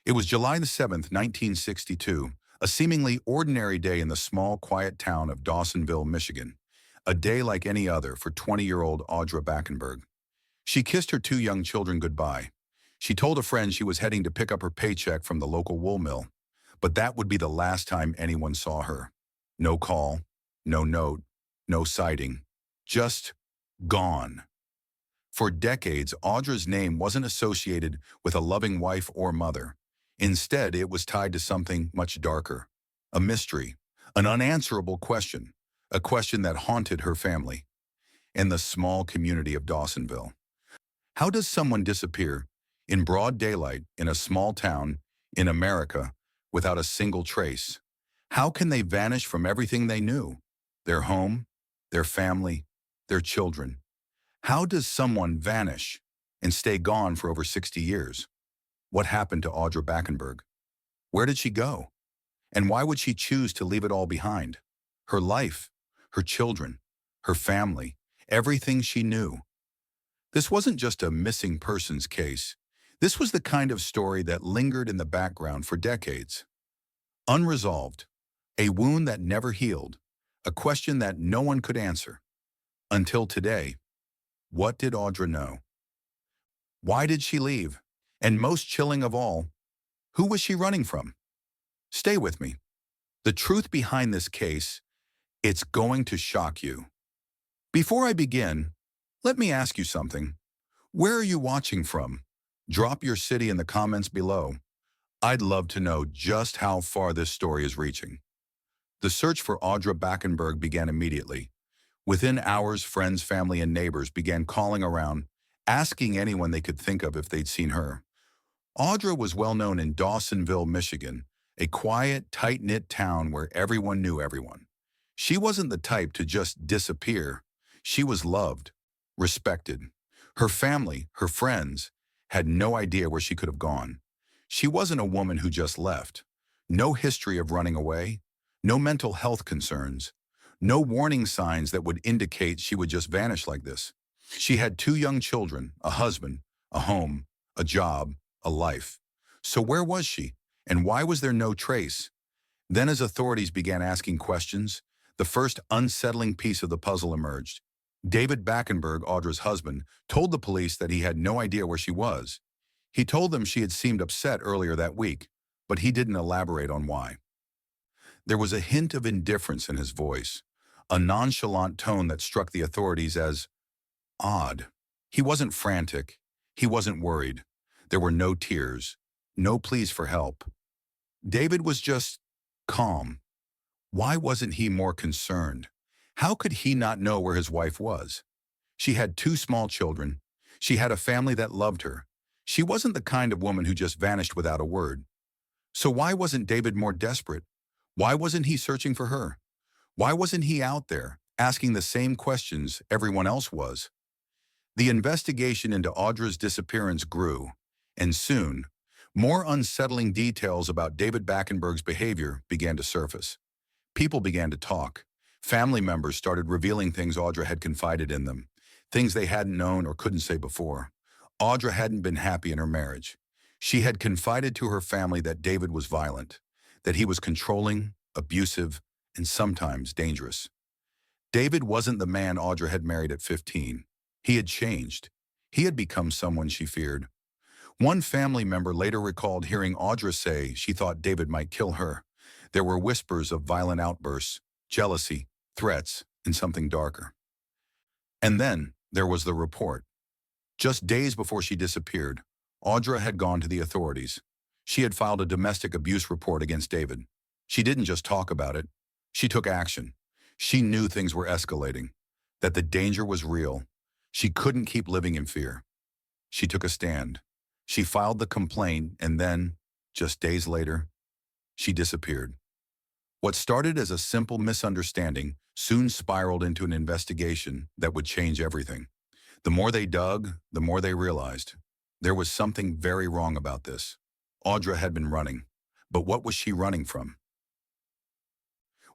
It was July the 7th, 1962, a seemingly ordinary day in the small, quiet town of Dawsonville, Michigan. A day like any other for 20-year-old Audra Backenberg. She kissed her two young children goodbye. She told a friend she was heading to pick up her paycheck from the local wool mill. But that would be the last time anyone saw her. No call, no note, no sighting. Just gone. For decades, Audra's name wasn't associated with a loving wife or mother. Instead, it was tied to something much darker. A mystery, an unanswerable question, a question that haunted her family and the small community of Dawsonville. How does someone disappear in broad daylight in a small town in America without a single trace? How can they vanish from everything they knew? Their home, their family, their children. How does someone vanish and stay gone for over 60 years? What happened to Audra Backenberg? Where did she go? And why would she choose to leave it all behind? Her life, her children, her family, everything she knew. This wasn't just a missing persons case. This was the kind of story that lingered in the background for decades. Unresolved, a wound that never healed, a question that no one could answer. Until today, what did Audra know? Why did she leave? And most chilling of all, who was she running from? Stay with me. The truth behind this case, it's going to shock you. Before I begin, let me ask you something. Where are you watching from? Drop your city in the comments below. I'd love to know just how far this story is reaching. The search for Audra Backenberg began immediately. Within hours, friends, family, and neighbors began calling around, asking anyone they could think of if they'd seen her. Audra was well known in Dawsonville, Michigan, a quiet, tight-knit town where everyone knew everyone. She wasn't the type to just disappear. She was loved, respected. Her family, her friends, had no idea where she could have gone. She wasn't a woman who just left. No history of running away, no mental health concerns, no warning signs that would indicate she would just vanish like this. She had two young children, a husband, a home, a job, a life. So where was she? And why was there no trace? Then as authorities began asking questions, the first unsettling piece of the puzzle emerged. David Backenberg, Audra's husband, told the police that he had no idea where she was. He told them she had seemed upset earlier that week, but he didn't elaborate on why. There was a hint of indifference in his voice, a nonchalant tone that struck the authorities as odd. He wasn't frantic. He wasn't worried. There were no tears, no pleas for help. David was just calm. Why wasn't he more concerned? How could he not know where his wife was? She had two small children. She had a family that loved her. She wasn't the kind of woman who just vanished without a word. So why wasn't David more desperate? Why wasn't he searching for her? Why wasn't he out there asking the same questions everyone else was? The investigation into Audra's disappearance grew, and soon, more unsettling details about David Backenberg's behavior began to surface. People began to talk. Family members started revealing things Audra had confided in them, things they hadn't known or couldn't say before. Audra hadn't been happy in her marriage. She had confided to her family that David was violent, that he was controlling, abusive, and sometimes dangerous. David wasn't the man Audra had married at 15. He had changed. He had become someone she feared. One family member later recalled hearing Audra say she thought David might kill her. There were whispers of violent outbursts, jealousy, threats, and something darker. And then there was the report. Just days before she disappeared, Audra had gone to the authorities. She had filed a domestic abuse report against David. She didn't just talk about it. She took action. She knew things were escalating, that the danger was real. She couldn't keep living in fear. She took a stand. She filed the complaint, and then, just days later, she disappeared. What started as a simple misunderstanding soon spiraled into an investigation that would change everything. The more they dug, the more they realized there was something very wrong about this. Audra had been running, but what was she running from?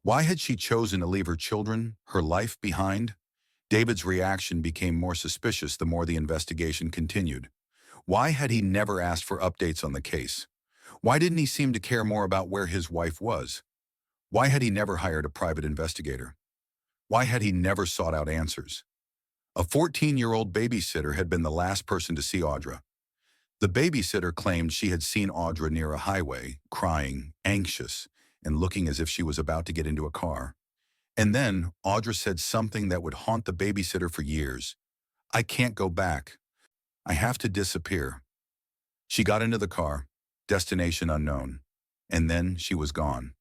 Why had she chosen to leave her children, her life behind? David's reaction became more suspicious the more the investigation continued. Why had he never asked for updates on the case? Why didn't he seem to care more about where his wife was? Why had he never hired a private investigator? Why had he never sought out answers? A 14-year-old babysitter had been the last person to see Audra. The babysitter claimed she had seen Audra near a highway, crying, anxious, and looking as if she was about to get into a car. And then Audra said something that would haunt the babysitter for years. "I can't go back. I have to disappear." She got into the car, destination unknown, and then she was gone.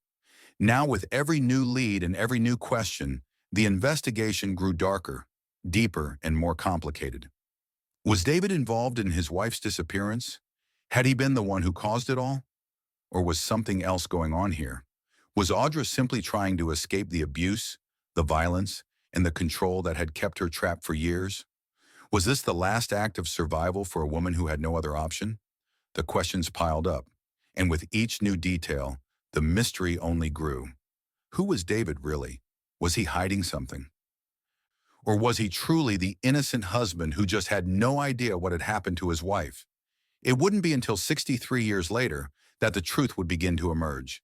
Now, with every new lead and every new question, the investigation grew darker, deeper, and more complicated. Was David involved in his wife's disappearance? Had he been the one who caused it all? Or was something else going on here? Was Audra simply trying to escape the abuse, the violence, and the control that had kept her trapped for years? Was this the last act of survival for a woman who had no other option? The questions piled up, and with each new detail, the mystery only grew. Who was David really? Was he hiding something? Or was he truly the innocent husband who just had no idea what had happened to his wife? It wouldn't be until 63 years later that the truth would begin to emerge.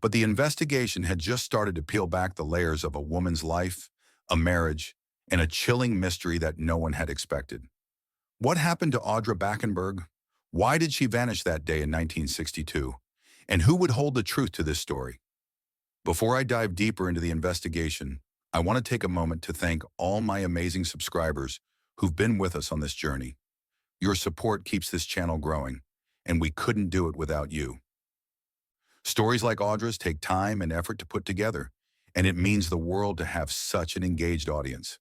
But the investigation had just started to peel back the layers of a woman's life, a marriage, and a chilling mystery that no one had expected. What happened to Audra Backenberg? Why did she vanish that day in 1962? And who would hold the truth to this story? Before I dive deeper into the investigation, I want to take a moment to thank all my amazing subscribers who've been with us on this journey. Your support keeps this channel growing, and we couldn't do it without you. Stories like Audra's take time and effort to put together, and it means the world to have such an engaged audience.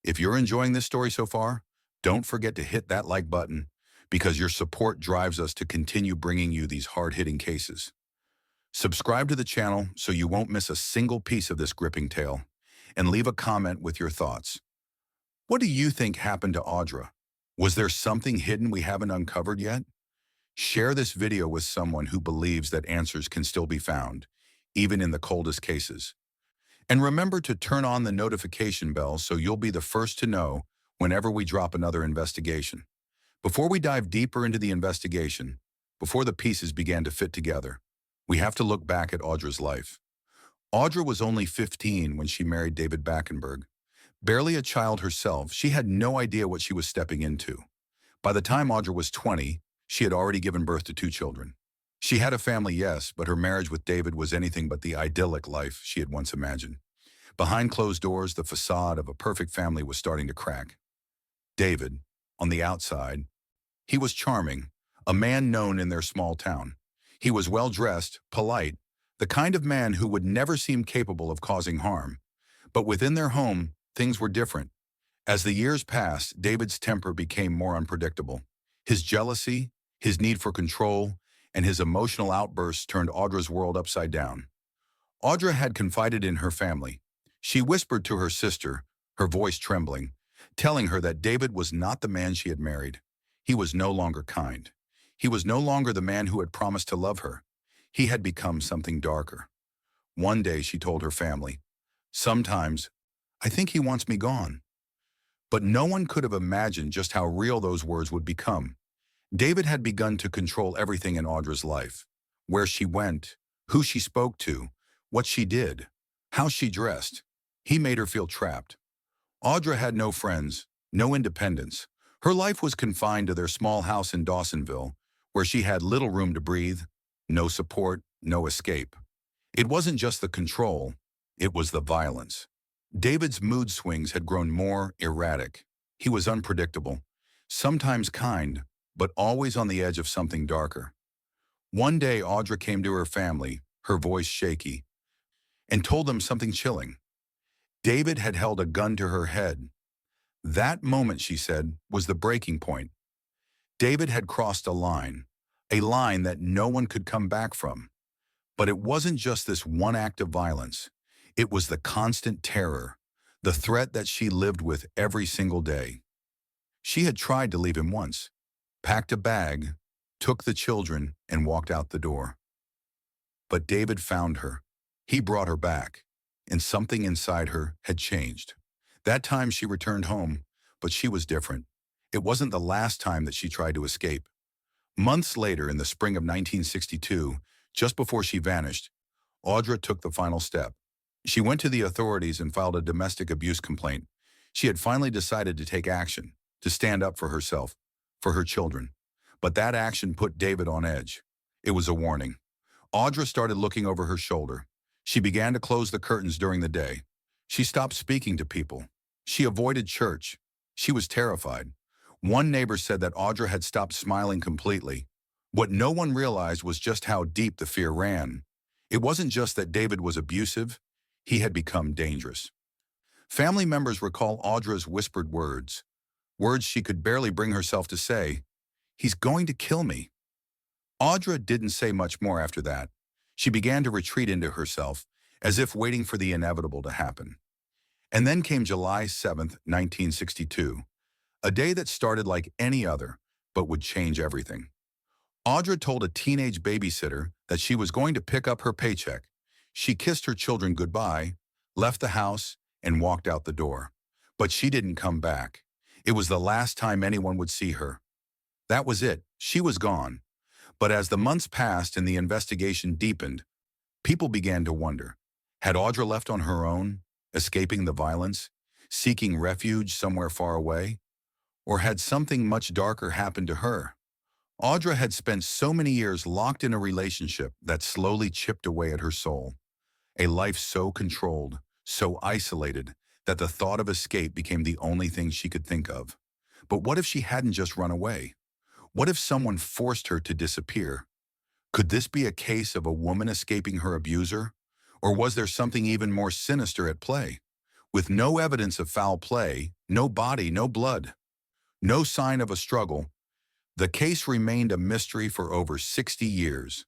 If you're enjoying this story so far, don't forget to hit that like button, because your support drives us to continue bringing you these hard-hitting cases. Subscribe to the channel so you won't miss a single piece of this gripping tale, and leave a comment with your thoughts. What do you think happened to Audra? Was there something hidden we haven't uncovered yet? Share this video with someone who believes that answers can still be found, even in the coldest cases. And remember to turn on the notification bell so you'll be the first to know whenever we drop another investigation. Before we dive deeper into the investigation, before the pieces began to fit together, we have to look back at Audra's life. Audra was only 15 when she married David Backenberg. Barely a child herself, she had no idea what she was stepping into. By the time Audra was 20, she had already given birth to 2 children. She had a family, yes, but her marriage with David was anything but the idyllic life she had once imagined. Behind closed doors, the facade of a perfect family was starting to crack. David, on the outside, he was charming, a man known in their small town. He was well-dressed, polite, the kind of man who would never seem capable of causing harm. But within their home, things were different. As the years passed, David's temper became more unpredictable. His jealousy, his need for control, and his emotional outbursts turned Audra's world upside down. Audra had confided in her family. She whispered to her sister, her voice trembling, telling her that David was not the man she had married. He was no longer kind. He was no longer the man who had promised to love her. He had become something darker. One day she told her family, "Sometimes, I think he wants me gone." But no one could have imagined just how real those words would become. David had begun to control everything in Audra's life. Where she went, who she spoke to, what she did, how she dressed. He made her feel trapped. Audra had no friends, no independence. Her life was confined to their small house in Dawsonville, where she had little room to breathe, no support, no escape. It wasn't just the control, it was the violence. David's mood swings had grown more erratic. He was unpredictable, sometimes kind, but always on the edge of something darker. One day, Audra came to her family, her voice shaky, and told them something chilling. David had held a gun to her head. That moment, she said, was the breaking point. David had crossed a line that no one could come back from. But it wasn't just this one act of violence. It was the constant terror, the threat that she lived with every single day. She had tried to leave him once, packed a bag, took the children, and walked out the door. But David found her. He brought her back, and something inside her had changed. That time she returned home, but she was different. It wasn't the last time that she tried to escape. Months later, in the spring of 1962, just before she vanished, Audra took the final step. She went to the authorities and filed a domestic abuse complaint. She had finally decided to take action, to stand up for herself, for her children. But that action put David on edge. It was a warning. Audra started looking over her shoulder. She began to close the curtains during the day. She stopped speaking to people. She avoided church. She was terrified. One neighbor said that Audra had stopped smiling completely. What no one realized was just how deep the fear ran. It wasn't just that David was abusive, he had become dangerous. Family members recall Audra's whispered words, words she could barely bring herself to say. "He's going to kill me." Audra didn't say much more after that. She began to retreat into herself, as if waiting for the inevitable to happen. And then came July 7th, 1962, a day that started like any other, but would change everything. Audra told a teenage babysitter that she was going to pick up her paycheck. She kissed her children goodbye, left the house, and walked out the door. But she didn't come back. It was the last time anyone would see her. That was it. She was gone. But as the months passed and the investigation deepened, people began to wonder, had Audra left on her own, escaping the violence, seeking refuge somewhere far away? Or had something much darker happened to her? Audra had spent so many years locked in a relationship that slowly chipped away at her soul. A life so controlled, so isolated, that the thought of escape became the only thing she could think of. But what if she hadn't just run away? What if someone forced her to disappear? Could this be a case of a woman escaping her abuser? Or was there something even more sinister at play? With no evidence of foul play, no body, no blood, no sign of a struggle, the case remained a mystery for over 60 years.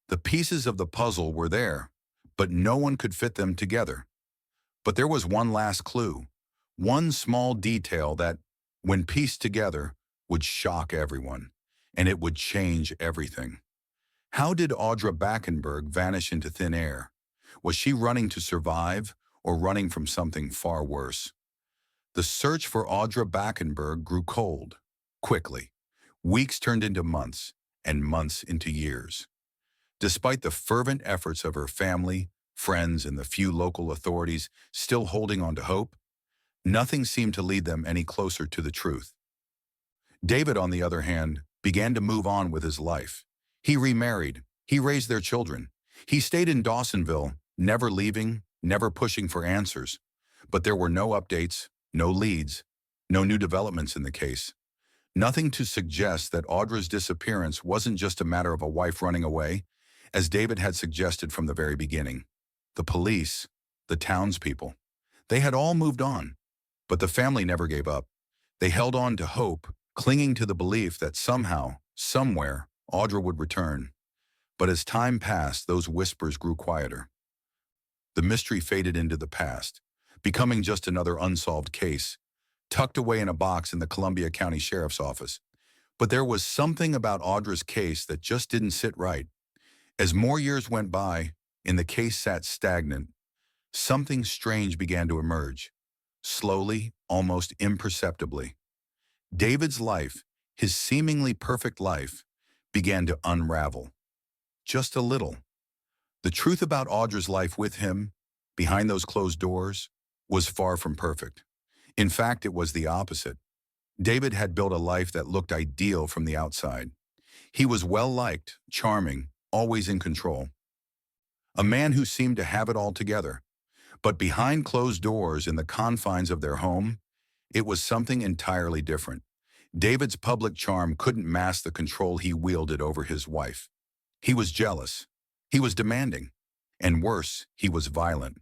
The pieces of the puzzle were there, but no one could fit them together. But there was one last clue, one small detail that, when pieced together, would shock everyone, and it would change everything. How did Audra Backenberg vanish into thin air? Was she running to survive or running from something far worse? The search for Audra Backenberg grew cold, quickly. Weeks turned into months, and months into years. Despite the fervent efforts of her family, friends, and the few local authorities still holding on to hope, nothing seemed to lead them any closer to the truth. David, on the other hand, began to move on with his life. He remarried. He raised their children. He stayed in Dawsonville, never leaving, never pushing for answers. But there were no updates, no leads, no new developments in the case. Nothing to suggest that Audra's disappearance wasn't just a matter of a wife running away, as David had suggested from the very beginning. The police, the townspeople, they had all moved on. But the family never gave up. They held on to hope, clinging to the belief that somehow, somewhere, Audra would return. But as time passed, those whispers grew quieter. The mystery faded into the past, becoming just another unsolved case, tucked away in a box in the Columbia County Sheriff's Office. But there was something about Audra's case that just didn't sit right. As more years went by, and the case sat stagnant, something strange began to emerge. Slowly, almost imperceptibly. David's life, his seemingly perfect life, began to unravel. Just a little. The truth about Audra's life with him, behind those closed doors, was far from perfect. In fact, it was the opposite. David had built a life that looked ideal from the outside. He was well-liked, charming, always in control. A man who seemed to have it all together. But behind closed doors in the confines of their home, it was something entirely different. David's public charm couldn't mask the control he wielded over his wife. He was jealous. He was demanding. And worse, he was violent.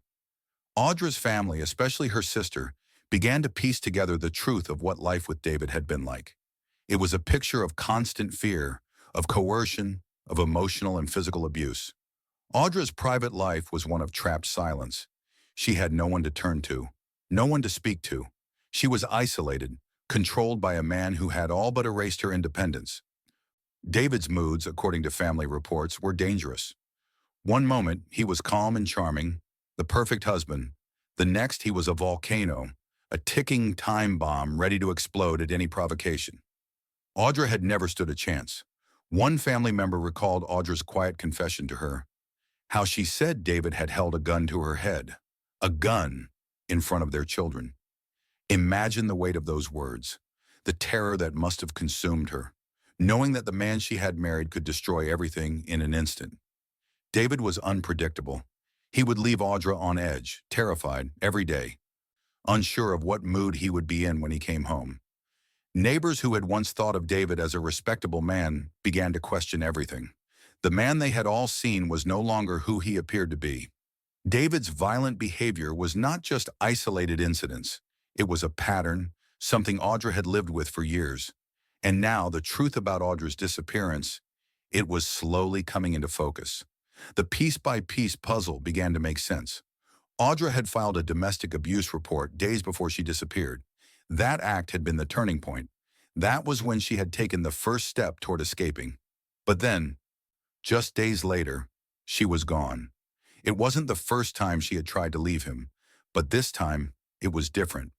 Audra's family, especially her sister, began to piece together the truth of what life with David had been like. It was a picture of constant fear, of coercion, of emotional and physical abuse. Audra's private life was one of trapped silence. She had no one to turn to, no one to speak to. She was isolated, controlled by a man who had all but erased her independence. David's moods, according to family reports, were dangerous. One moment, he was calm and charming, the perfect husband. The next, he was a volcano, a ticking time bomb ready to explode at any provocation. Audra had never stood a chance. One family member recalled Audra's quiet confession to her, how she said David had held a gun to her head, a gun, in front of their children. Imagine the weight of those words, the terror that must have consumed her, knowing that the man she had married could destroy everything in an instant. David was unpredictable. He would leave Audra on edge, terrified, every day, unsure of what mood he would be in when he came home. Neighbors who had once thought of David as a respectable man began to question everything. The man they had all seen was no longer who he appeared to be. David's violent behavior was not just isolated incidents. It was a pattern, something Audra had lived with for years. And now the truth about Audra's disappearance, it was slowly coming into focus. The piece-by-piece puzzle began to make sense. Audra had filed a domestic abuse report days before she disappeared. That act had been the turning point. That was when she had taken the first step toward escaping. But then, just days later, she was gone. It wasn't the first time she had tried to leave him, but this time, it was different.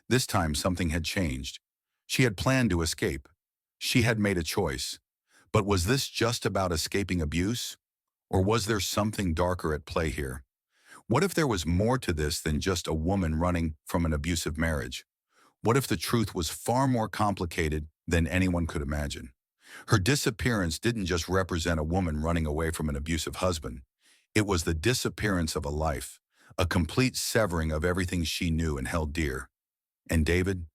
This time, something had changed. She had planned to escape. She had made a choice. But was this just about escaping abuse? Or was there something darker at play here? What if there was more to this than just a woman running from an abusive marriage? What if the truth was far more complicated than anyone could imagine? Her disappearance didn't just represent a woman running away from an abusive husband. It was the disappearance of a life, a complete severing of everything she knew and held dear. And David?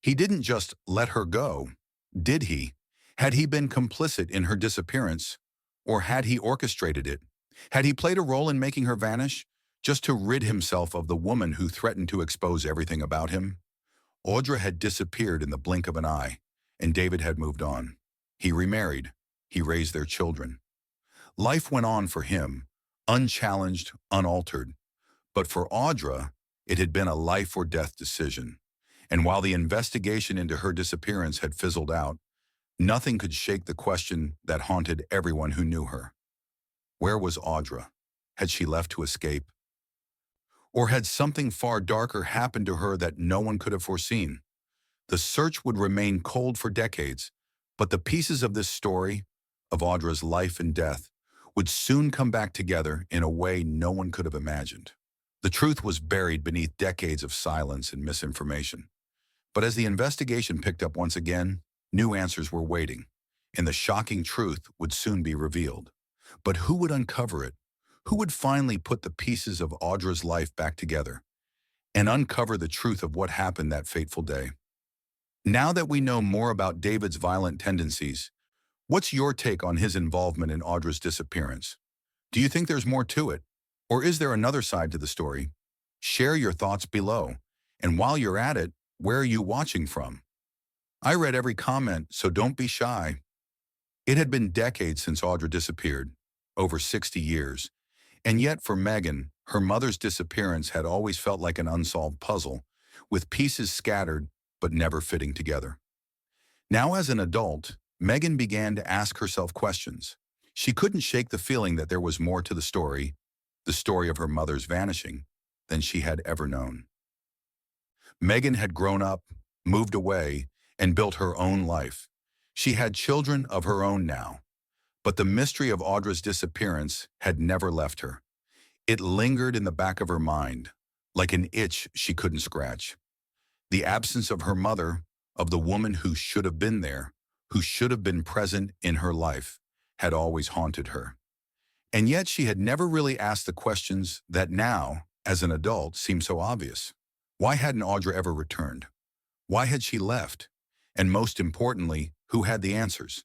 He didn't just let her go, did he? Had he been complicit in her disappearance? Or had he orchestrated it? Had he played a role in making her vanish, just to rid himself of the woman who threatened to expose everything about him? Audra had disappeared in the blink of an eye, and David had moved on. He remarried. He raised their children. Life went on for him, unchallenged, unaltered. But for Audra, it had been a life-or-death decision. And while the investigation into her disappearance had fizzled out, nothing could shake the question that haunted everyone who knew her. Where was Audra? Had she left to escape? Or had something far darker happened to her that no one could have foreseen? The search would remain cold for decades, but the pieces of this story, of Audra's life and death, would soon come back together in a way no one could have imagined. The truth was buried beneath decades of silence and misinformation. But as the investigation picked up once again, new answers were waiting, and the shocking truth would soon be revealed. But who would uncover it? Who would finally put the pieces of Audra's life back together and uncover the truth of what happened that fateful day? Now that we know more about David's violent tendencies, what's your take on his involvement in Audra's disappearance? Do you think there's more to it? Or is there another side to the story? Share your thoughts below. And while you're at it, where are you watching from? I read every comment, so don't be shy. It had been decades since Audra disappeared, over 60 years. And yet for Megan, her mother's disappearance had always felt like an unsolved puzzle, with pieces scattered but never fitting together. Now as an adult, Megan began to ask herself questions. She couldn't shake the feeling that there was more to the story of her mother's vanishing, than she had ever known. Megan had grown up, moved away, and built her own life. She had children of her own now. But the mystery of Audra's disappearance had never left her. It lingered in the back of her mind, like an itch she couldn't scratch. The absence of her mother, of the woman who should have been there, who should have been present in her life, had always haunted her. And yet she had never really asked the questions that now, as an adult, seem so obvious. Why hadn't Audra ever returned? Why had she left? And most importantly, who had the answers?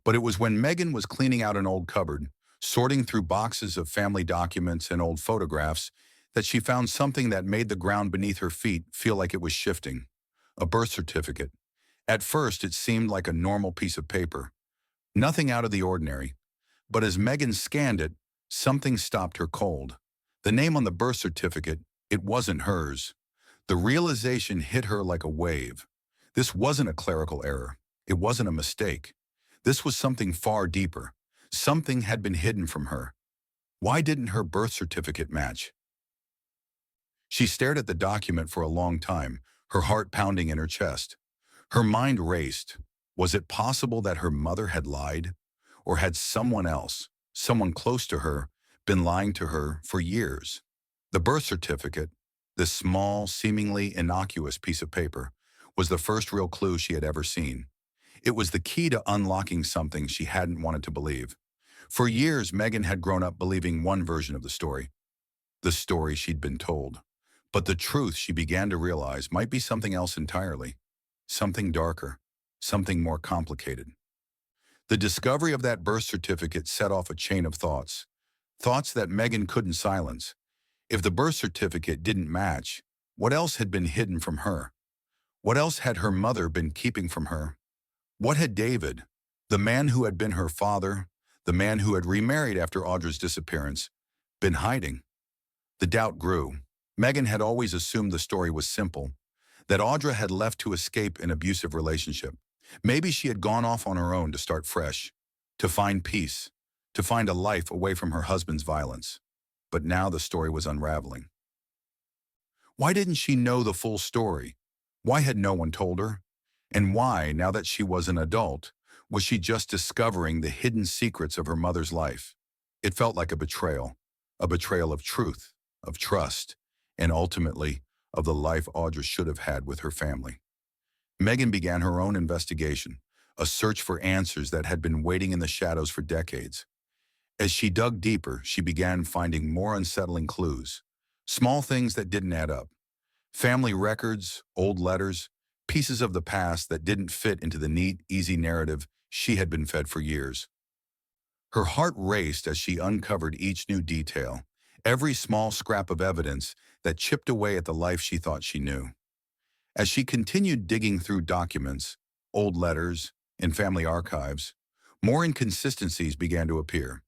But it was when Megan was cleaning out an old cupboard, sorting through boxes of family documents and old photographs, that she found something that made the ground beneath her feet feel like it was shifting. A birth certificate. At first, it seemed like a normal piece of paper. Nothing out of the ordinary. But as Megan scanned it, something stopped her cold. The name on the birth certificate, it wasn't hers. The realization hit her like a wave. This wasn't a clerical error. It wasn't a mistake. This was something far deeper. Something had been hidden from her. Why didn't her birth certificate match? She stared at the document for a long time, her heart pounding in her chest. Her mind raced. Was it possible that her mother had lied? Or had someone else, someone close to her, been lying to her for years? The birth certificate, this small, seemingly innocuous piece of paper, was the first real clue she had ever seen. It was the key to unlocking something she hadn't wanted to believe. For years, Megan had grown up believing one version of the story she'd been told. But the truth she began to realize might be something else entirely, something darker, something more complicated. The discovery of that birth certificate set off a chain of thoughts, thoughts that Megan couldn't silence. If the birth certificate didn't match, what else had been hidden from her? What else had her mother been keeping from her? What had David, the man who had been her father, the man who had remarried after Audra's disappearance, been hiding? The doubt grew. Megan had always assumed the story was simple, that Audra had left to escape an abusive relationship. Maybe she had gone off on her own to start fresh, to find peace, to find a life away from her husband's violence. But now the story was unraveling. Why didn't she know the full story? Why had no one told her? And why, now that she was an adult, was she just discovering the hidden secrets of her mother's life? It felt like a betrayal of truth, of trust, and ultimately, of the life Audra should have had with her family. Megan began her own investigation, a search for answers that had been waiting in the shadows for decades. As she dug deeper, she began finding more unsettling clues, small things that didn't add up. Family records, old letters, pieces of the past that didn't fit into the neat, easy narrative she had been fed for years. Her heart raced as she uncovered each new detail, every small scrap of evidence that chipped away at the life she thought she knew. As she continued digging through documents, old letters, and family archives, more inconsistencies began to appear.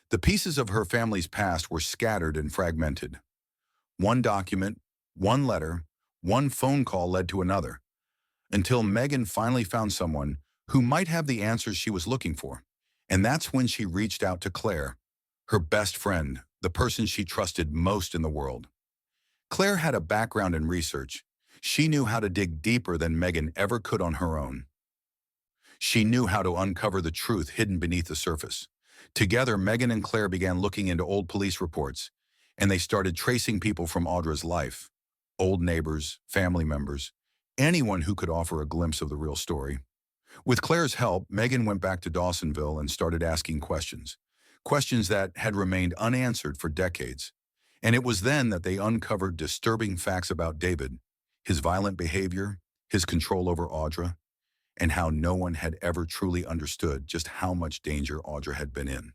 The pieces of her family's past were scattered and fragmented. One document, one letter, one phone call led to another, until Megan finally found someone who might have the answers she was looking for. And that's when she reached out to Claire, her best friend, the person she trusted most in the world. Claire had a background in research. She knew how to dig deeper than Megan ever could on her own. She knew how to uncover the truth hidden beneath the surface. Together, Megan and Claire began looking into old police reports, and they started tracing people from Audra's life. Old neighbors, family members, anyone who could offer a glimpse of the real story. With Claire's help, Megan went back to Dawsonville and started asking questions. Questions that had remained unanswered for decades. And it was then that they uncovered disturbing facts about David, his violent behavior, his control over Audra, and how no one had ever truly understood just how much danger Audra had been in.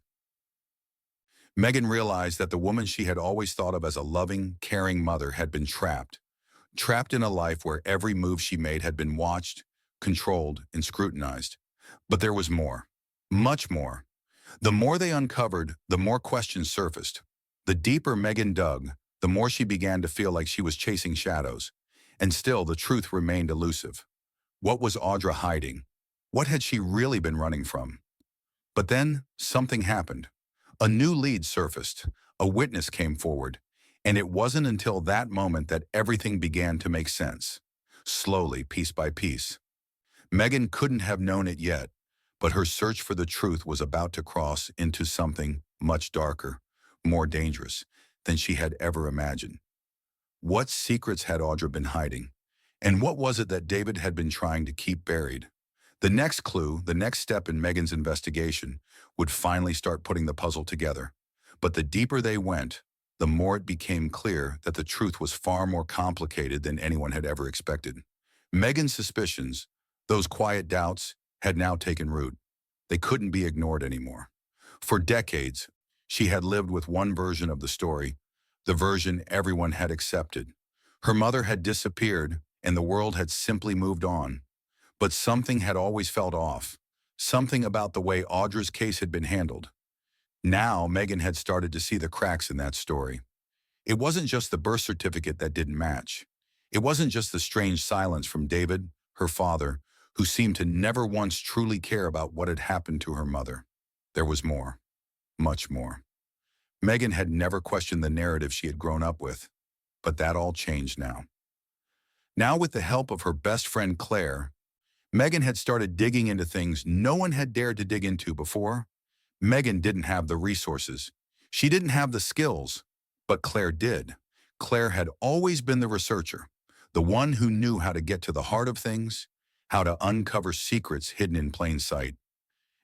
Megan realized that the woman she had always thought of as a loving, caring mother had been trapped in a life where every move she made had been watched, controlled, and scrutinized. But there was more, much more. The more they uncovered, the more questions surfaced. The deeper Megan dug, the more she began to feel like she was chasing shadows. And still, the truth remained elusive. What was Audra hiding? What had she really been running from? But then, something happened. A new lead surfaced. A witness came forward. And it wasn't until that moment that everything began to make sense. Slowly, piece by piece. Megan couldn't have known it yet, but her search for the truth was about to cross into something much darker, more dangerous than she had ever imagined. What secrets had Audra been hiding? And what was it that David had been trying to keep buried? The next clue, the next step in Megan's investigation, would finally start putting the puzzle together. But the deeper they went, the more it became clear that the truth was far more complicated than anyone had ever expected. Megan's suspicions, those quiet doubts, had now taken root. They couldn't be ignored anymore. For decades, she had lived with one version of the story, the version everyone had accepted. Her mother had disappeared, and the world had simply moved on. But something had always felt off, something about the way Audra's case had been handled. Now, Megan had started to see the cracks in that story. It wasn't just the birth certificate that didn't match. It wasn't just the strange silence from David, her father, who seemed to never once truly care about what had happened to her mother. There was more, much more. Megan had never questioned the narrative she had grown up with, but that all changed now. Now, with the help of her best friend Claire, Megan had started digging into things no one had dared to dig into before. Megan didn't have the resources. She didn't have the skills, but Claire did. Claire had always been the researcher, the one who knew how to get to the heart of things, how to uncover secrets hidden in plain sight.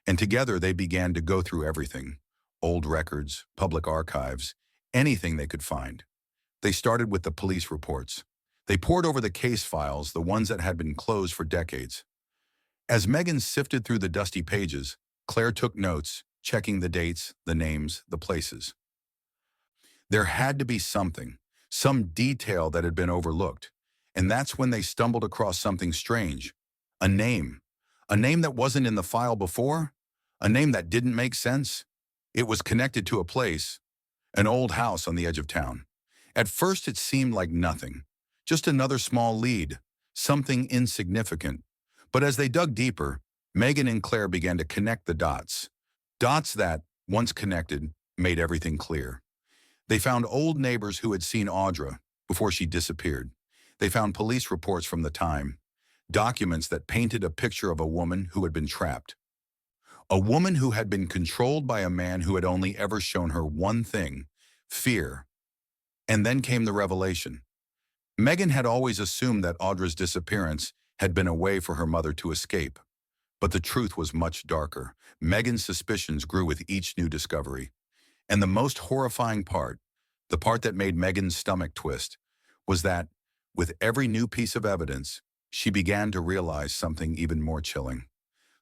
And together they began to go through everything, old records, public archives, anything they could find. They started with the police reports. They pored over the case files, the ones that had been closed for decades. As Megan sifted through the dusty pages, Claire took notes, checking the dates, the names, the places. There had to be something, some detail that had been overlooked. And that's when they stumbled across something strange. A name. A name that wasn't in the file before. A name that didn't make sense. It was connected to a place, an old house on the edge of town. At first it seemed like nothing. Just another small lead. Something insignificant. But as they dug deeper, Megan and Claire began to connect the dots. Dots that, once connected, made everything clear. They found old neighbors who had seen Audra before she disappeared. They found police reports from the time, documents that painted a picture of a woman who had been trapped. A woman who had been controlled by a man who had only ever shown her one thing, fear. And then came the revelation. Megan had always assumed that Audra's disappearance had been a way for her mother to escape. But the truth was much darker. Megan's suspicions grew with each new discovery. And the most horrifying part, the part that made Megan's stomach twist, was that, with every new piece of evidence, she began to realize something even more chilling.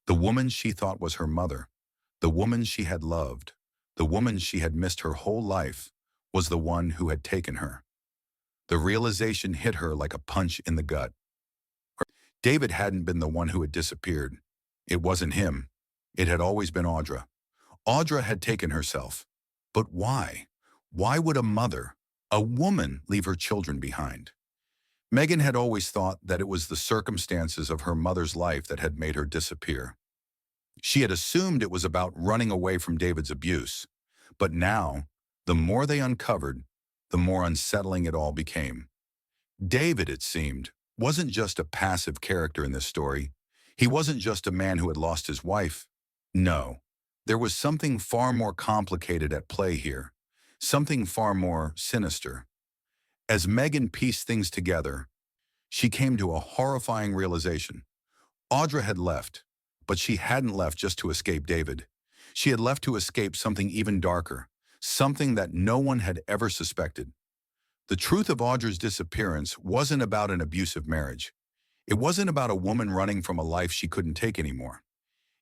The woman she thought was her mother, the woman she had loved, the woman she had missed her whole life, was the one who had taken her. The realization hit her like a punch in the gut. David hadn't been the one who had disappeared. It wasn't him. It had always been Audra. Audra had taken herself. But why? Why would a mother, a woman, leave her children behind? Megan had always thought that it was the circumstances of her mother's life that had made her disappear. She had assumed it was about running away from David's abuse. But now, the more they uncovered, the more unsettling it all became. David, it seemed, wasn't just a passive character in this story. He wasn't just a man who had lost his wife. No. There was something far more complicated at play here, something far more sinister. As Megan pieced things together, she came to a horrifying realization. Audra had left, but she hadn't left just to escape David. She had left to escape something even darker, something that no one had ever suspected. The truth of Audra's disappearance wasn't about an abusive marriage. It wasn't about a woman running from a life she couldn't take anymore.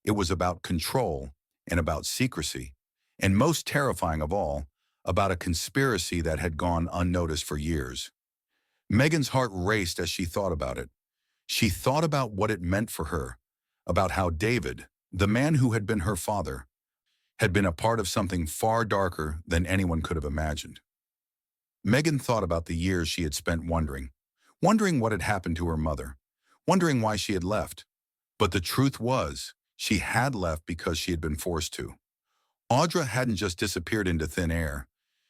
It was about control and about secrecy, and most terrifying of all, about a conspiracy that had gone unnoticed for years. Megan's heart raced as she thought about it. She thought about what it meant for her, about how David, the man who had been her father, had been a part of something far darker than anyone could have imagined. Megan thought about the years she had spent wondering what had happened to her mother, wondering why she had left. But the truth was, she had left because she had been forced to. Audra hadn't just disappeared into thin air.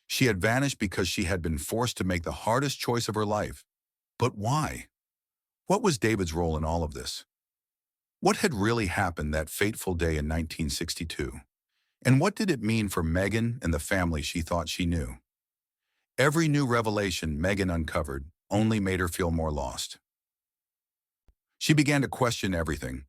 She had vanished because she had been forced to make the hardest choice of her life. But why? What was David's role in all of this? What had really happened that fateful day in 1962? And what did it mean for Megan and the family she thought she knew? Every new revelation Megan uncovered only made her feel more lost. She began to question everything.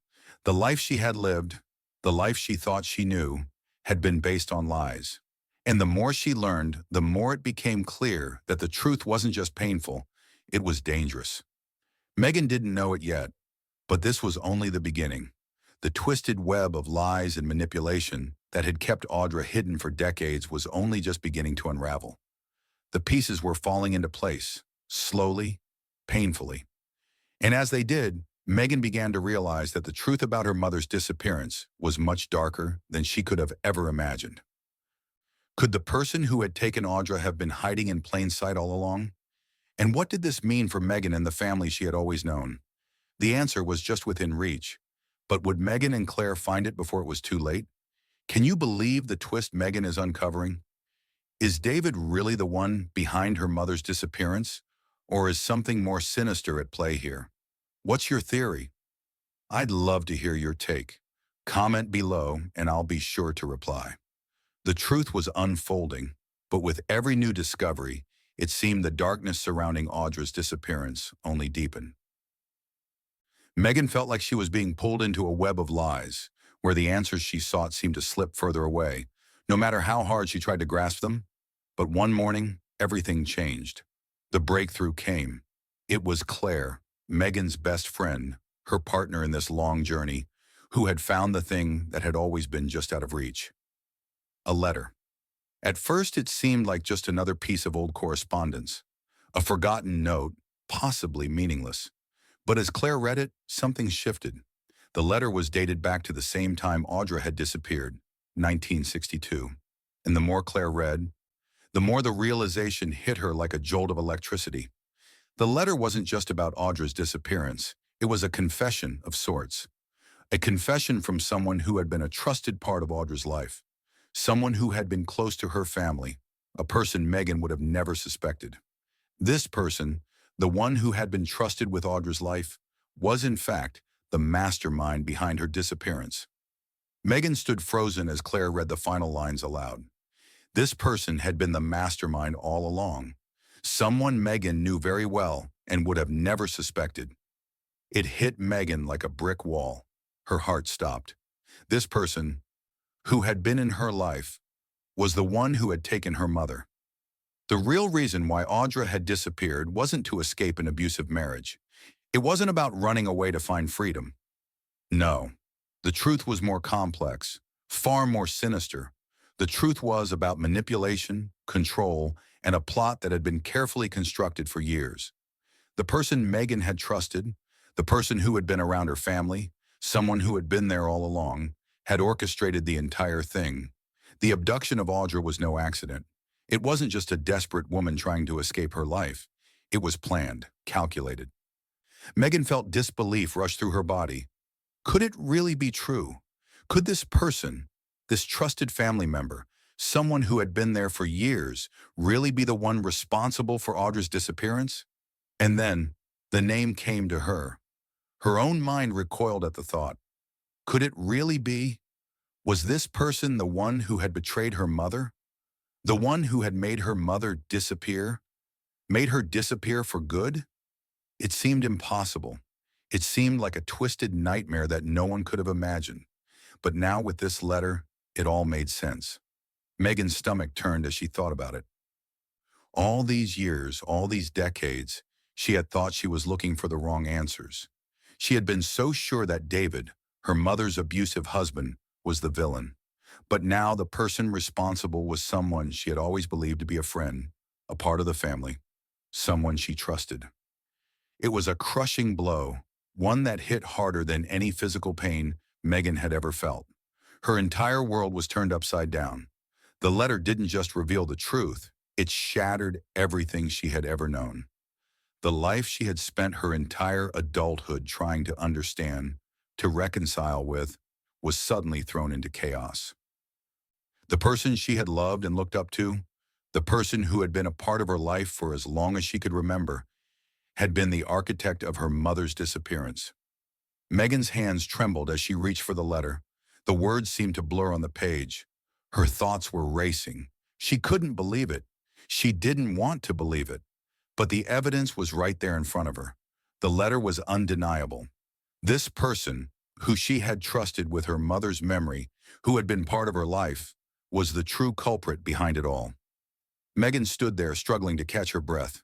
The life she had lived, the life she thought she knew, had been based on lies. And the more she learned, the more it became clear that the truth wasn't just painful, it was dangerous. Megan didn't know it yet, but this was only the beginning. The twisted web of lies and manipulation that had kept Audra hidden for decades was only just beginning to unravel. The pieces were falling into place, slowly, painfully. And as they did, Megan began to realize that the truth about her mother's disappearance was much darker than she could have ever imagined. Could the person who had taken Audra have been hiding in plain sight all along? And what did this mean for Megan and the family she had always known? The answer was just within reach. But would Megan and Claire find it before it was too late? Can you believe the twist Megan is uncovering? Is David really the one behind her mother's disappearance? Or is something more sinister at play here? What's your theory? I'd love to hear your take. Comment below and I'll be sure to reply. The truth was unfolding, but with every new discovery, it seemed the darkness surrounding Audra's disappearance only deepened. Megan felt like she was being pulled into a web of lies, where the answers she sought seemed to slip further away, no matter how hard she tried to grasp them. But one morning, everything changed. The breakthrough came. It was Claire, Megan's best friend, her partner in this long journey, who had found the thing that had always been just out of reach. A letter. At first, it seemed like just another piece of old correspondence, a forgotten note, possibly meaningless. But as Claire read it, something shifted. The letter was dated back to the same time Audra had disappeared, 1962. And the more Claire read, the more the realization hit her like a jolt of electricity. The letter wasn't just about Audra's disappearance. It was a confession of sorts. A confession from someone who had been a trusted part of Audra's life. Someone who had been close to her family. A person Megan would have never suspected. This person, the one who had been trusted with Audra's life, was in fact the mastermind behind her disappearance. Megan stood frozen as Claire read the final lines aloud. This person had been the mastermind all along. Someone Megan knew very well and would have never suspected. It hit Megan like a brick wall. Her heart stopped. This person, who had been in her life, was the one who had taken her mother. The real reason why Audra had disappeared wasn't to escape an abusive marriage. It wasn't about running away to find freedom. No, the truth was more complex, far more sinister. The truth was about manipulation, control, and a plot that had been carefully constructed for years. The person Megan had trusted, the person who had been around her family, someone who had been there all along, had orchestrated the entire thing. The abduction of Audra was no accident. It wasn't just a desperate woman trying to escape her life. It was planned, calculated. Megan felt disbelief rush through her body. Could it really be true? Could this person, this trusted family member, someone who had been there for years, really be the one responsible for Audra's disappearance? And then, the name came to her. Her own mind recoiled at the thought. Could it really be? Was this person the one who had betrayed her mother? The one who had made her mother disappear? Made her disappear for good? It seemed impossible. It seemed like a twisted nightmare that no one could have imagined. But now with this letter, it all made sense. Megan's stomach turned as she thought about it. All these years, all these decades, she had thought she was looking for the wrong answers. She had been so sure that David, her mother's abusive husband, was the villain. But now the person responsible was someone she had always believed to be a friend, a part of the family, someone she trusted. It was a crushing blow, one that hit harder than any physical pain Megan had ever felt. Her entire world was turned upside down. The letter didn't just reveal the truth, it shattered everything she had ever known. The life she had spent her entire adulthood trying to understand, to reconcile with, was suddenly thrown into chaos. The person she had loved and looked up to, the person who had been a part of her life for as long as she could remember, had been the architect of her mother's disappearance. Megan's hands trembled as she reached for the letter. The words seemed to blur on the page. Her thoughts were racing. She couldn't believe it. She didn't want to believe it. But the evidence was right there in front of her. The letter was undeniable. This person, who she had trusted with her mother's memory, who had been part of her life, was the true culprit behind it all. Megan stood there struggling to catch her breath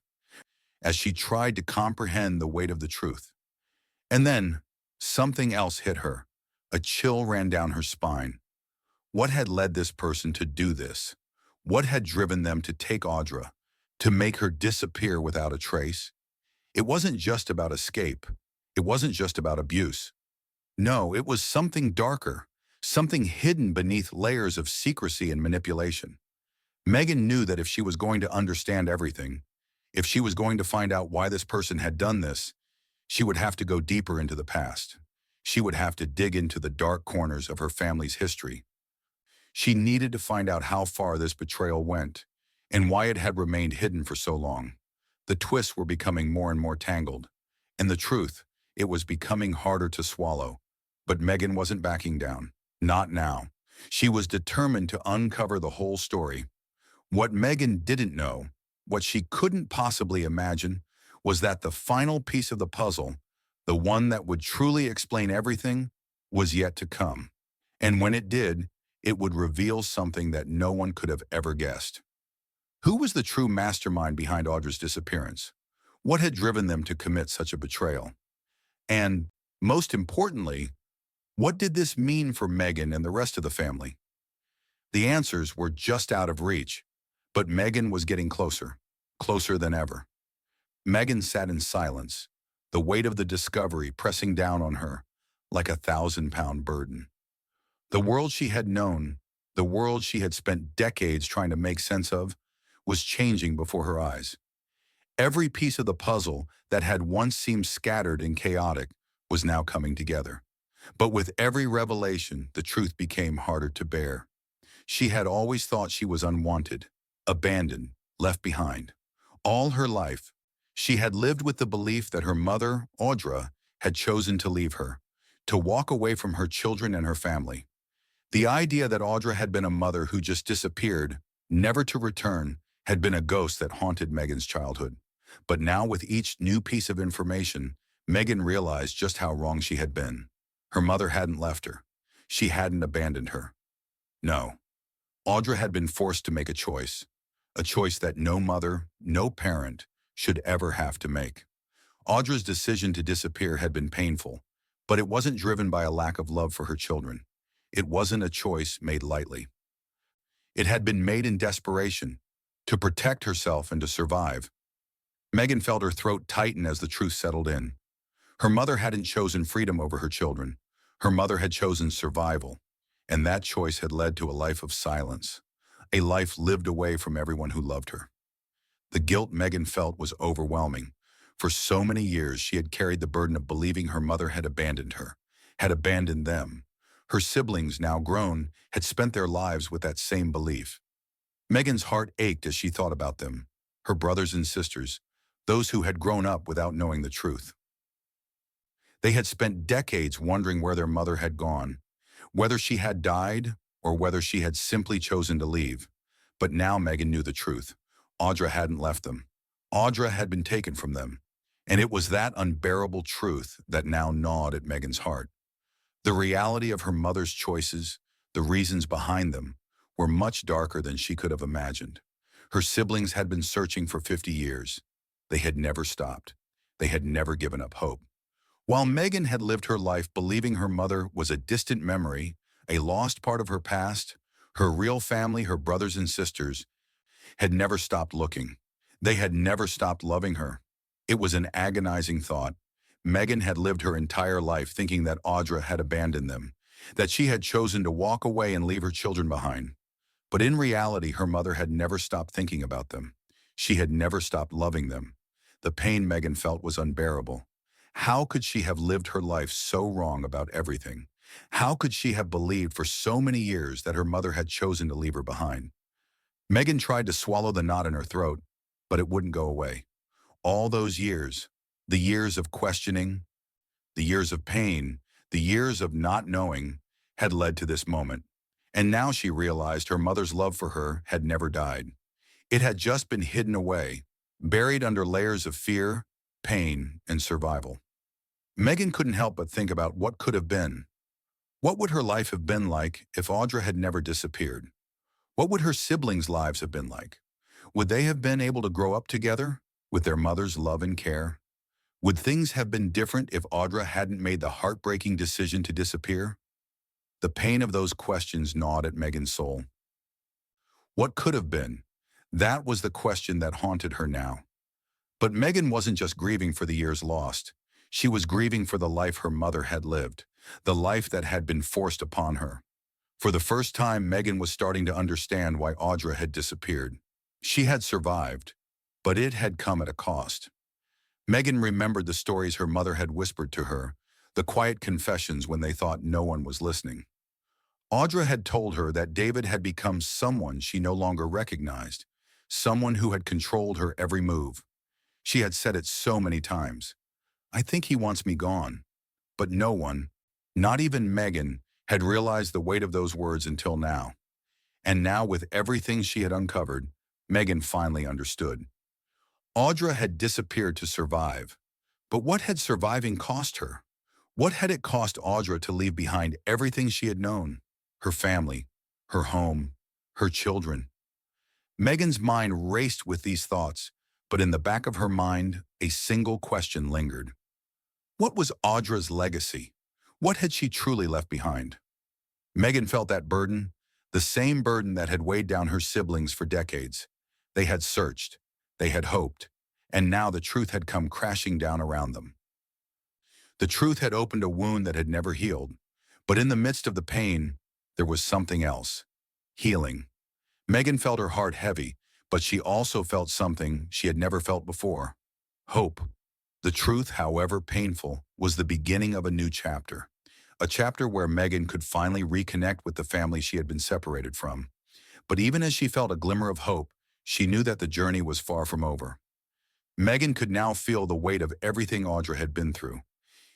as she tried to comprehend the weight of the truth. And then, something else hit her. A chill ran down her spine. What had led this person to do this? What had driven them to take Audra, to make her disappear without a trace? It wasn't just about escape. It wasn't just about abuse. No, it was something darker, something hidden beneath layers of secrecy and manipulation. Megan knew that if she was going to understand everything, if she was going to find out why this person had done this, she would have to go deeper into the past. She would have to dig into the dark corners of her family's history. She needed to find out how far this betrayal went and why it had remained hidden for so long. The twists were becoming more and more tangled. And the truth, It was becoming harder to swallow. But Megan wasn't backing down. Not now. She was determined to uncover the whole story. What Megan didn't know, what she couldn't possibly imagine, was that the final piece of the puzzle, the one that would truly explain everything, was yet to come. And when it did, it would reveal something that no one could have ever guessed. Who was the true mastermind behind Audra's disappearance? What had driven them to commit such a betrayal? And, most importantly, what did this mean for Megan and the rest of the family? The answers were just out of reach, but Megan was getting closer, closer than ever. Megan sat in silence, the weight of the discovery pressing down on her like a 1,000-pound burden. The world she had known, the world she had spent decades trying to make sense of, was changing before her eyes. Every piece of the puzzle that had once seemed scattered and chaotic was now coming together. But with every revelation, the truth became harder to bear. She had always thought she was unwanted, abandoned, left behind. All her life, she had lived with the belief that her mother, Audra, had chosen to leave her, to walk away from her children and her family. The idea that Audra had been a mother who just disappeared, never to return, had been a ghost that haunted Megan's childhood. But now, with each new piece of information, Megan realized just how wrong she had been. Her mother hadn't left her. She hadn't abandoned her. No. Audra had been forced to make a choice that no mother, no parent, should ever have to make. Audra's decision to disappear had been painful, but it wasn't driven by a lack of love for her children. It wasn't a choice made lightly. It had been made in desperation, to protect herself and to survive. Megan felt her throat tighten as the truth settled in. Her mother hadn't chosen freedom over her children. Her mother had chosen survival, and that choice had led to a life of silence, a life lived away from everyone who loved her. The guilt Megan felt was overwhelming. For so many years, she had carried the burden of believing her mother had abandoned her, had abandoned them. Her siblings, now grown, had spent their lives with that same belief. Megan's heart ached as she thought about them, her brothers and sisters, those who had grown up without knowing the truth. They had spent decades wondering where their mother had gone, whether she had died or whether she had simply chosen to leave. But now Megan knew the truth. Audra hadn't left them. Audra had been taken from them. And it was that unbearable truth that now gnawed at Megan's heart. The reality of her mother's choices, the reasons behind them, were much darker than she could have imagined. Her siblings had been searching for 50 years. They had never stopped. They had never given up hope. While Megan had lived her life believing her mother was a distant memory, a lost part of her past, her real family, her brothers and sisters, had never stopped looking. They had never stopped loving her. It was an agonizing thought. Megan had lived her entire life thinking that Audra had abandoned them, that she had chosen to walk away and leave her children behind. But in reality, her mother had never stopped thinking about them. She had never stopped loving them. The pain Megan felt was unbearable. How could she have lived her life so wrong about everything? How could she have believed for so many years that her mother had chosen to leave her behind? Megan tried to swallow the knot in her throat, but it wouldn't go away. All those years, the years of questioning, the years of pain, the years of not knowing, had led to this moment. And now she realized her mother's love for her had never died. It had just been hidden away, buried under layers of fear, pain, and survival. Megan couldn't help but think about what could have been. What would her life have been like if Audra had never disappeared? What would her siblings' lives have been like? Would they have been able to grow up together with their mother's love and care? Would things have been different if Audra hadn't made the heartbreaking decision to disappear? The pain of those questions gnawed at Megan's soul. What could have been? That was the question that haunted her now. But Megan wasn't just grieving for the years lost. She was grieving for the life her mother had lived, the life that had been forced upon her. For the first time, Megan was starting to understand why Audra had disappeared. She had survived, but it had come at a cost. Megan remembered the stories her mother had whispered to her, the quiet confessions when they thought no one was listening. Audra had told her that David had become someone she no longer recognized, someone who had controlled her every move. She had said it so many times. I think he wants me gone. But no one, not even Megan, had realized the weight of those words until now. And now, with everything she had uncovered, Megan finally understood. Audra had disappeared to survive. But what had surviving cost her? What had it cost Audra to leave behind everything she had known? Her family, her home, her children. Megan's mind raced with these thoughts, but in the back of her mind, a single question lingered. What was Audra's legacy? What had she truly left behind? Megan felt that burden, the same burden that had weighed down her siblings for decades. They had searched, they had hoped, and now the truth had come crashing down around them. The truth had opened a wound that had never healed, but in the midst of the pain, there was something else. Healing. Megan felt her heart heavy, but she also felt something she had never felt before. Hope. The truth, however painful, was the beginning of a new chapter. A chapter where Megan could finally reconnect with the family she had been separated from. But even as she felt a glimmer of hope, she knew that the journey was far from over. Megan could now feel the weight of everything Audra had been through.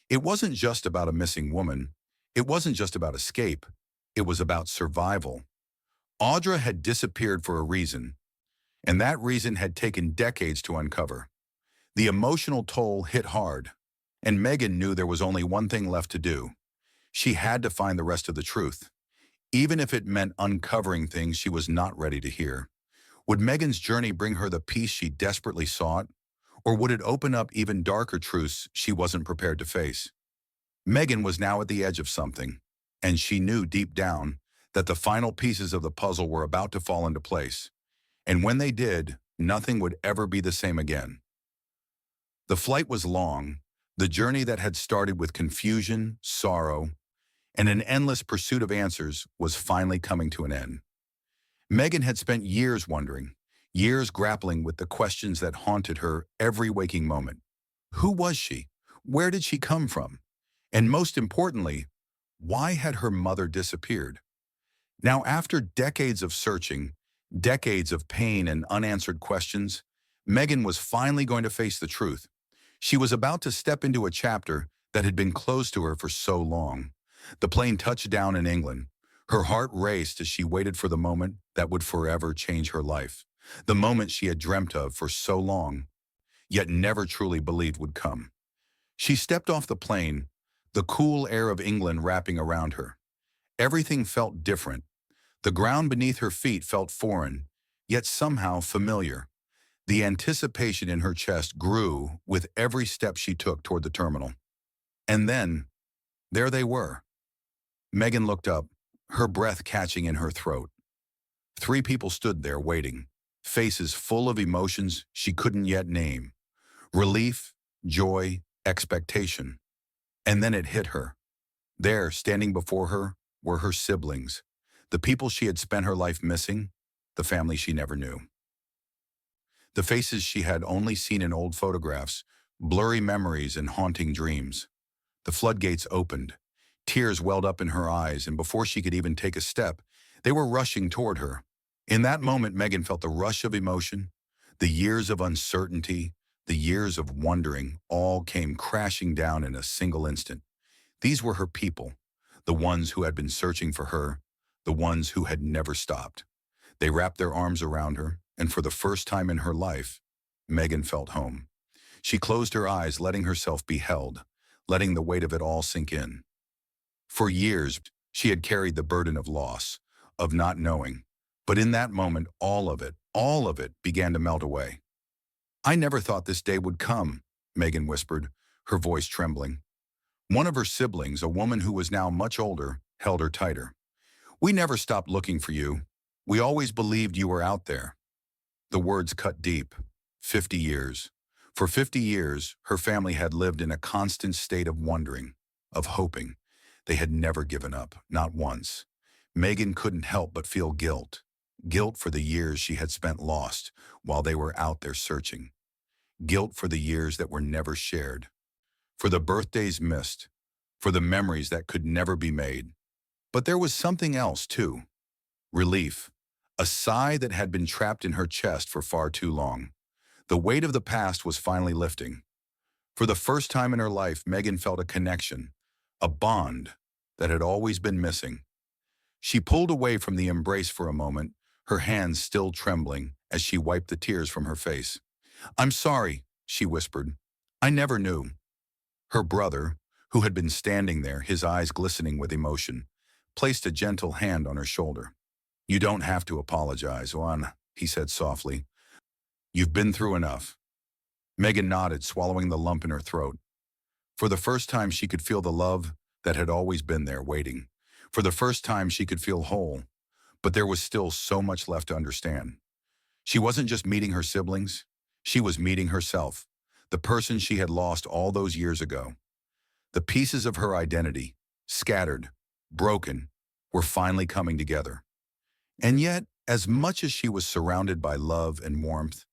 It wasn't just about a missing woman. It wasn't just about escape. It was about survival. Audra had disappeared for a reason, and that reason had taken decades to uncover. The emotional toll hit hard, and Megan knew there was only one thing left to do. She had to find the rest of the truth, even if it meant uncovering things she was not ready to hear. Would Megan's journey bring her the peace she desperately sought, or would it open up even darker truths she wasn't prepared to face? Megan was now at the edge of something, and she knew deep down that the final pieces of the puzzle were about to fall into place. And when they did, nothing would ever be the same again. The flight was long, the journey that had started with confusion, sorrow, and an endless pursuit of answers was finally coming to an end. Megan had spent years wondering, years grappling with the questions that haunted her every waking moment. Who was she? Where did she come from? And most importantly, why had her mother disappeared? Now, after decades of searching, decades of pain and unanswered questions, Megan was finally going to face the truth. She was about to step into a chapter that had been closed to her for so long. The plane touched down in England. Her heart raced as she waited for the moment that would forever change her life. The moment she had dreamt of for so long, yet never truly believed would come. She stepped off the plane, the cool air of England wrapping around her. Everything felt different. The ground beneath her feet felt foreign, yet somehow familiar. The anticipation in her chest grew with every step she took toward the terminal. And then, there they were. Megan looked up, her breath catching in her throat. 3 people stood there waiting, faces full of emotions she couldn't yet name. Relief, joy, expectation. And then it hit her. There, standing before her, were her siblings, the people she had spent her life missing, the family she never knew. The faces she had only seen in old photographs, blurry memories and haunting dreams. The floodgates opened. Tears welled up in her eyes, and before she could even take a step, they were rushing toward her. In that moment, Megan felt the rush of emotion. The years of uncertainty, the years of wondering, all came crashing down in a single instant. These were her people, the ones who had been searching for her, the ones who had never stopped. They wrapped their arms around her, and for the first time in her life, Megan felt home. She closed her eyes, letting herself be held, letting the weight of it all sink in. For years, she had carried the burden of loss, of not knowing. But in that moment, all of it began to melt away. I never thought this day would come, Megan whispered, her voice trembling. One of her siblings, a woman who was now much older, held her tighter. We never stopped looking for you. We always believed you were out there. The words cut deep. 50 years. For 50 years, her family had lived in a constant state of wondering, of hoping. They had never given up, not once. Megan couldn't help but feel guilt. Guilt for the years she had spent lost while they were out there searching. Guilt for the years that were never shared. For the birthdays missed. For the memories that could never be made. But there was something else, too. Relief. A sigh that had been trapped in her chest for far too long. The weight of the past was finally lifting. For the first time in her life, Megan felt a connection, a bond that had always been missing. She pulled away from the embrace for a moment, her hands still trembling as she wiped the tears from her face. "I'm sorry," she whispered. "I never knew." Her brother, who had been standing there, his eyes glistening with emotion, placed a gentle hand on her shoulder. "You don't have to apologize, Juan," he said softly. "You've been through enough." Megan nodded, swallowing the lump in her throat. For the first time, she could feel the love that had always been there, waiting. For the first time, she could feel whole, but there was still so much left to understand. She wasn't just meeting her siblings, she was meeting herself, the person she had lost all those years ago. The pieces of her identity, scattered, broken, were finally coming together. And yet, as much as she was surrounded by love and warmth,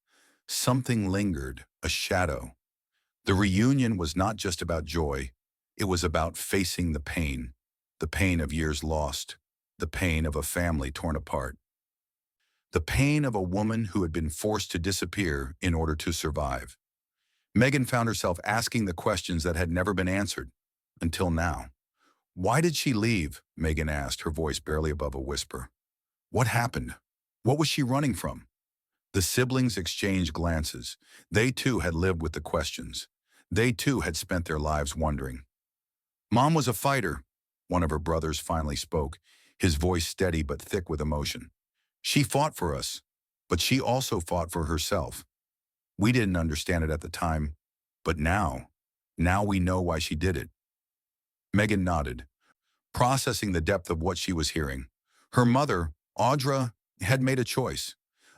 something lingered, a shadow. The reunion was not just about joy, it was about facing the pain of years lost, the pain of a family torn apart, the pain of a woman who had been forced to disappear in order to survive. Megan found herself asking the questions that had never been answered, until now. "Why did she leave?" Megan asked, her voice barely above a whisper. "What happened? What was she running from?" The siblings exchanged glances. They too had lived with the questions. They too had spent their lives wondering. "Mom was a fighter," one of her brothers finally spoke, his voice steady but thick with emotion. "She fought for us, but she also fought for herself. We didn't understand it at the time, but now we know why she did it." Megan nodded, processing the depth of what she was hearing. Her mother, Audra, had made a choice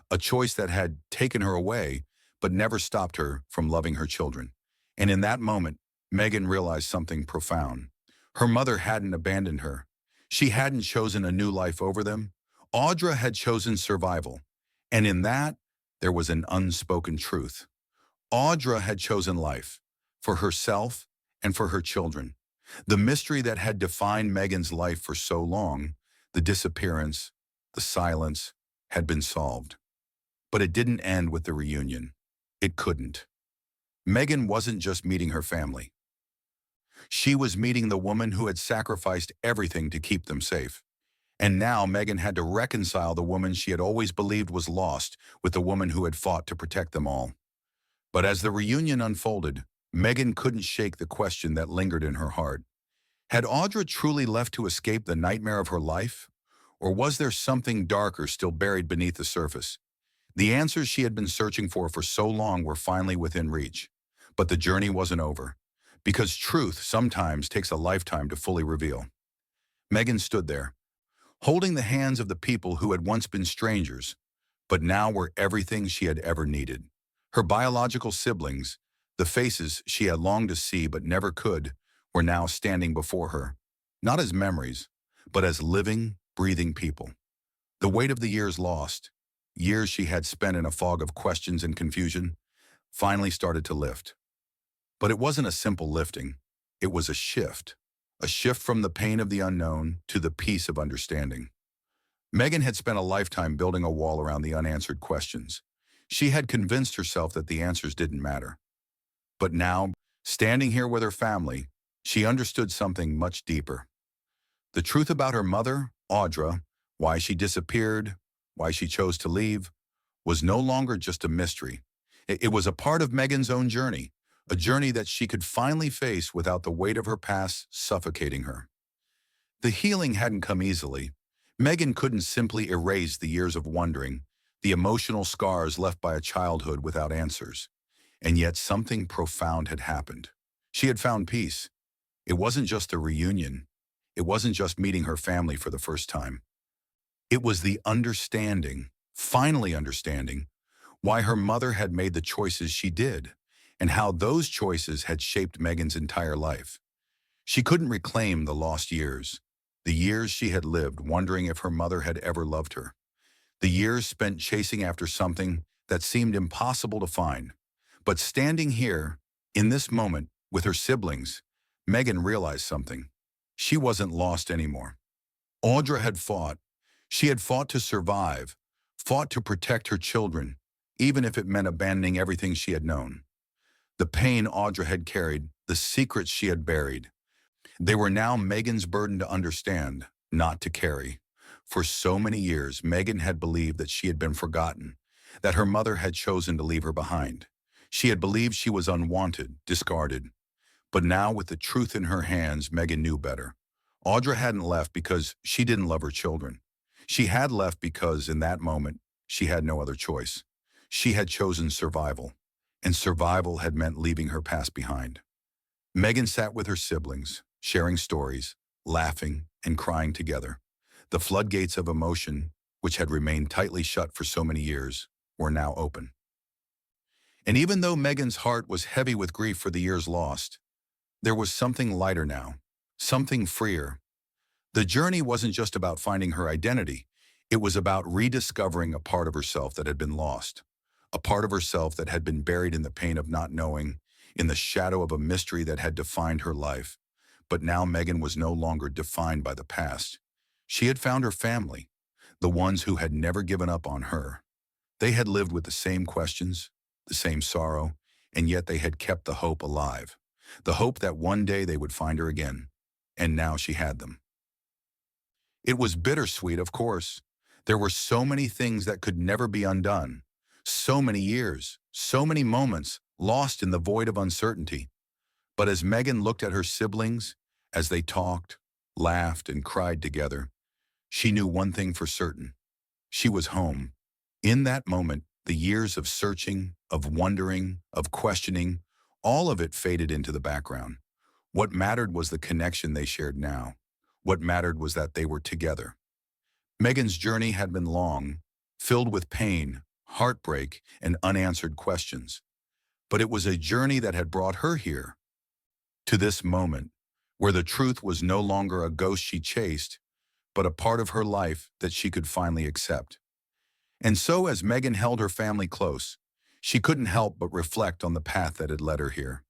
that had taken her away, but never stopped her from loving her children. And in that moment, Megan realized something profound. Her mother hadn't abandoned her. She hadn't chosen a new life over them. Audra had chosen survival. And in that, there was an unspoken truth. Audra had chosen life, for herself and for her children. The mystery that had defined Megan's life for so long, the disappearance, the silence, had been solved. But it didn't end with the reunion. It couldn't. Megan wasn't just meeting her family. She was meeting the woman who had sacrificed everything to keep them safe. And now Megan had to reconcile the woman she had always believed was lost with the woman who had fought to protect them all. But as the reunion unfolded, Megan couldn't shake the question that lingered in her heart. Had Audra truly left to escape the nightmare of her life? Or was there something darker still buried beneath the surface? The answers she had been searching for so long were finally within reach. But the journey wasn't over, because truth sometimes takes a lifetime to fully reveal. Megan stood there, holding the hands of the people who had once been strangers, but now were everything she had ever needed. Her biological siblings, the faces she had longed to see but never could, were now standing before her, not as memories, but as living, breathing people. The weight of the years lost, years she had spent in a fog of questions and confusion, finally started to lift. But it wasn't a simple lifting. It was a shift from the pain of the unknown to the peace of understanding. Megan had spent a lifetime building a wall around the unanswered questions. She had convinced herself that the answers didn't matter. But now, standing here with her family, she understood something much deeper. The truth about her mother, Audra, why she disappeared, why she chose to leave, was no longer just a mystery. It was a part of Megan's own journey, a journey that she could finally face without the weight of her past suffocating her. The healing hadn't come easily. Megan couldn't simply erase the years of wondering, the emotional scars left by a childhood without answers. And yet something profound had happened. She had found peace. It wasn't just a reunion. It wasn't just meeting her family for the first time. It was the understanding, finally understanding, why her mother had made the choices she did, and how those choices had shaped Megan's entire life. She couldn't reclaim the lost years, the years she had lived wondering if her mother had ever loved her, the years spent chasing after something that seemed impossible to find. But standing here, in this moment, with her siblings, Megan realized something. She wasn't lost anymore. Audra had fought. She had fought to survive, fought to protect her children, even if it meant abandoning everything she had known. The pain Audra had carried, the secrets she had buried. They were now Megan's burden to understand, not to carry. For so many years, Megan had believed that she had been forgotten, that her mother had chosen to leave her behind. She had believed she was unwanted, discarded. But now, with the truth in her hands, Megan knew better. Audra hadn't left because she didn't love her children. She had left because, in that moment, she had no other choice. She had chosen survival, and survival had meant leaving her past behind. Megan sat with her siblings, sharing stories, laughing, and crying together. The floodgates of emotion, which had remained tightly shut for so many years, were now open. And even though Megan's heart was heavy with grief for the years lost, there was something lighter now, something freer. The journey wasn't just about finding her identity. It was about rediscovering a part of herself that had been lost, a part of herself that had been buried in the pain of not knowing, in the shadow of a mystery that had defined her life. But now Megan was no longer defined by the past. She had found her family, the ones who had never given up on her. They had lived with the same questions, the same sorrow, and yet they had kept the hope alive. The hope that one day they would find her again. And now she had them. It was bittersweet, of course. There were so many things that could never be undone. So many years, so many moments lost in the void of uncertainty. But as Megan looked at her siblings, as they talked, laughed, and cried together, she knew one thing for certain. She was home. In that moment, the years of searching, of wondering, of questioning, all of it faded into the background. What mattered was the connection they shared now. What mattered was that they were together. Megan's journey had been long, filled with pain, heartbreak, and unanswered questions. But it was a journey that had brought her here, to this moment, where the truth was no longer a ghost she chased, but a part of her life that she could finally accept. And so, as Megan held her family close, she couldn't help but reflect on the path that had led her here.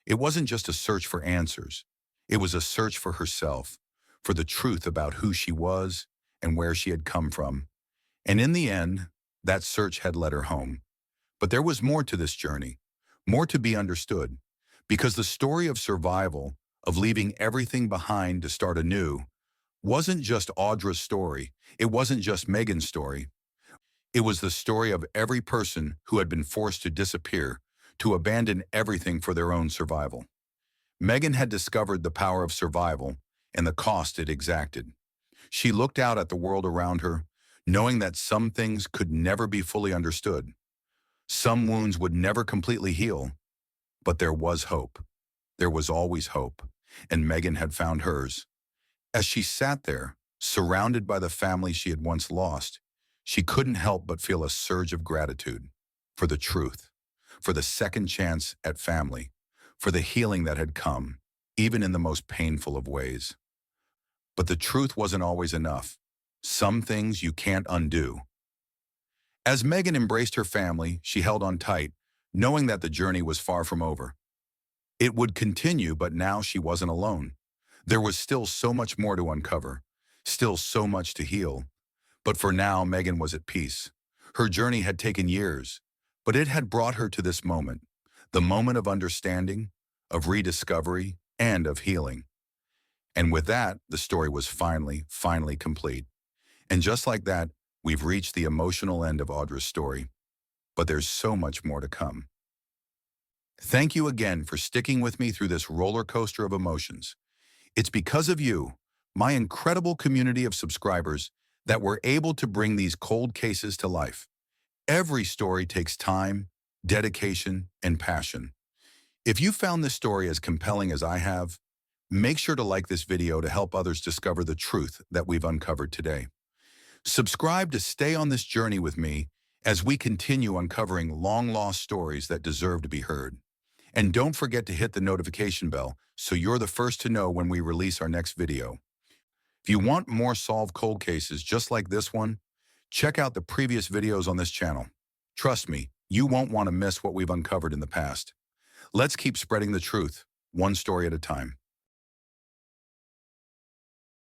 It wasn't just a search for answers. It was a search for herself, for the truth about who she was and where she had come from. And in the end, that search had led her home. But there was more to this journey, more to be understood, because the story of survival, of leaving everything behind to start anew, wasn't just Audra's story. It wasn't just Megan's story. It was the story of every person who had been forced to disappear, to abandon everything for their own survival. Megan had discovered the power of survival and the cost it exacted. She looked out at the world around her, knowing that some things could never be fully understood. Some wounds would never completely heal, but there was hope. There was always hope, and Megan had found hers. As she sat there, surrounded by the family she had once lost, she couldn't help but feel a surge of gratitude for the truth, for the second chance at family, for the healing that had come, even in the most painful of ways. But the truth wasn't always enough. Some things you can't undo. As Megan embraced her family, she held on tight, knowing that the journey was far from over. It would continue, but now she wasn't alone. There was still so much more to uncover, still so much to heal. But for now, Megan was at peace. Her journey had taken years, but it had brought her to this moment, the moment of understanding, of rediscovery, and of healing. And with that, the story was finally complete. And just like that, we've reached the emotional end of Audra's story. But there's so much more to come. Thank you again for sticking with me through this roller coaster of emotions. It's because of you, my incredible community of subscribers, that we're able to bring these cold cases to life. Every story takes time, dedication, and passion. If you found this story as compelling as I have, make sure to like this video to help others discover the truth that we've uncovered today. Subscribe to stay on this journey with me as we continue uncovering long-lost stories that deserve to be heard. And don't forget to hit the notification bell so you're the first to know when we release our next video. If you want more solved cold cases just like this one, check out the previous videos on this channel. Trust me, you won't want to miss what we've uncovered in the past. Let's keep spreading the truth, one story at a time.